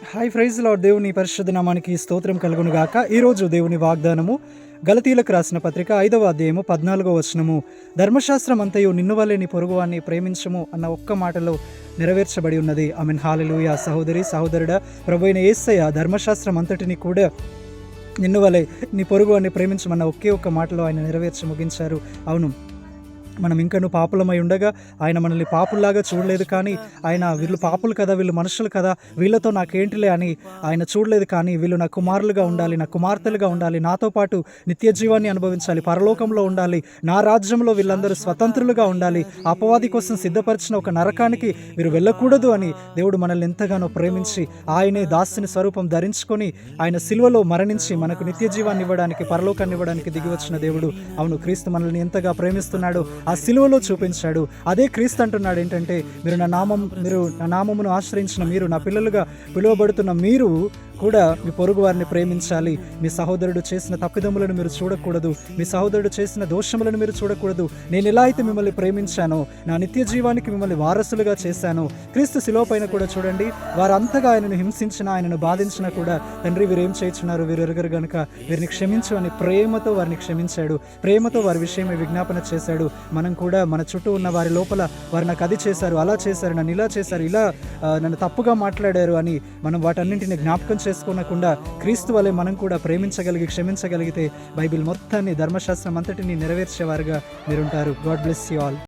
Hi praise lord. దేవుని పరిశుద్ధ నామానికి స్తోత్రం కలుగును గాక. ఈరోజు దేవుని వాగ్దానము గలతీలకు రాసిన పత్రిక 5వ అధ్యాయము 14వ వచనము. ధర్మశాస్త్రం అంతయు నిన్ను వలె నీ పొరుగువాన్ని ప్రేమించము అన్న ఒక్క మాటలో నెరవేర్చబడి ఉన్నది. ఆమెన్. హల్లెలూయా. సహోదరి సహోదరుడా, ప్రభువైన యేసయ్య ధర్మశాస్త్రం అంతటిని కూడా నిన్ను వలె నీ పొరుగువాన్ని ప్రేమించమన్న ఒకే ఒక్క మాటలో ఆయన నెరవేర్చి ముగించారు. అవును, మనం ఇంకనూ పాపులమై ఉండగా ఆయన మనల్ని పాపుల్లాగా చూడలేదు. కానీ ఆయన వీళ్ళు పాపులు కదా, వీళ్ళు మనుషులు కదా, వీళ్ళతో నాకేంటిలే అని ఆయన చూడలేదు. కానీ వీళ్ళు నా కుమారులుగా ఉండాలి, నా కుమార్తెలుగా ఉండాలి, నాతో పాటు నిత్య జీవాన్ని అనుభవించాలి, పరలోకంలో ఉండాలి, నా రాజ్యంలో వీళ్ళందరూ స్వతంత్రులుగా ఉండాలి, అపవాది కోసం సిద్ధపరిచిన ఒక నరకానికి వీరు వెళ్ళకూడదు అని దేవుడు మనల్ని ఎంతగానో ప్రేమించి ఆయనే దాసుని స్వరూపం ధరించుకొని ఆయన సిలువలో మరణించి మనకు నిత్య జీవాన్ని ఇవ్వడానికి, పరలోకాన్ని ఇవ్వడానికి దిగి వచ్చిన దేవుడు. అవును, క్రీస్తు మనల్ని ఎంతగా ప్రేమిస్తున్నాడు ఆ సిలువలో చూపించాడు. అదే క్రీస్తు అంటున్నాడు ఏంటంటే, మీరు నా నామమును ఆశ్రయించిన మీరు, నా పిల్లలుగా పిలువబడుతున్న మీరు కూడా మీ పొరుగు వారిని ప్రేమించాలి. మీ సహోదరుడు చేసిన తప్పిదములను మీరు చూడకూడదు, మీ సహోదరుడు చేసిన దోషములను మీరు చూడకూడదు. నేను ఎలా అయితే మిమ్మల్ని ప్రేమించానో, నా నిత్య జీవానికి మిమ్మల్ని వారసులుగా చేశాను. క్రీస్తు శిలువ పైన కూడా చూడండి, వారంతగా ఆయనను హింసించిన, ఆయనను బాధించినా కూడా తండ్రి వీరు ఏం చేయించున్నారు, వీరు ఎరుగరు గనుక వీరిని క్షమించు అని ప్రేమతో వారిని క్షమించాడు, ప్రేమతో వారి విషయమే విజ్ఞాపన చేశాడు. మనం కూడా మన చుట్టూ ఉన్న వారి లోపల వారు నాకు అది చేశారు, అలా చేశారు, నన్ను ఇలా చేశారు, ఇలా నన్ను తప్పుగా మాట్లాడారు అని మనం వాటన్నింటిని జ్ఞాపకం చేసుకోనకుండా క్రీస్తు వలె మనం కూడా ప్రేమించగలిగి క్షమించగలిగితే బైబిల్ మొత్తాన్ని, ధర్మశాస్త్రం అంతటిని నెరవేర్చేవారుగా మీరుంటారు. God bless you all.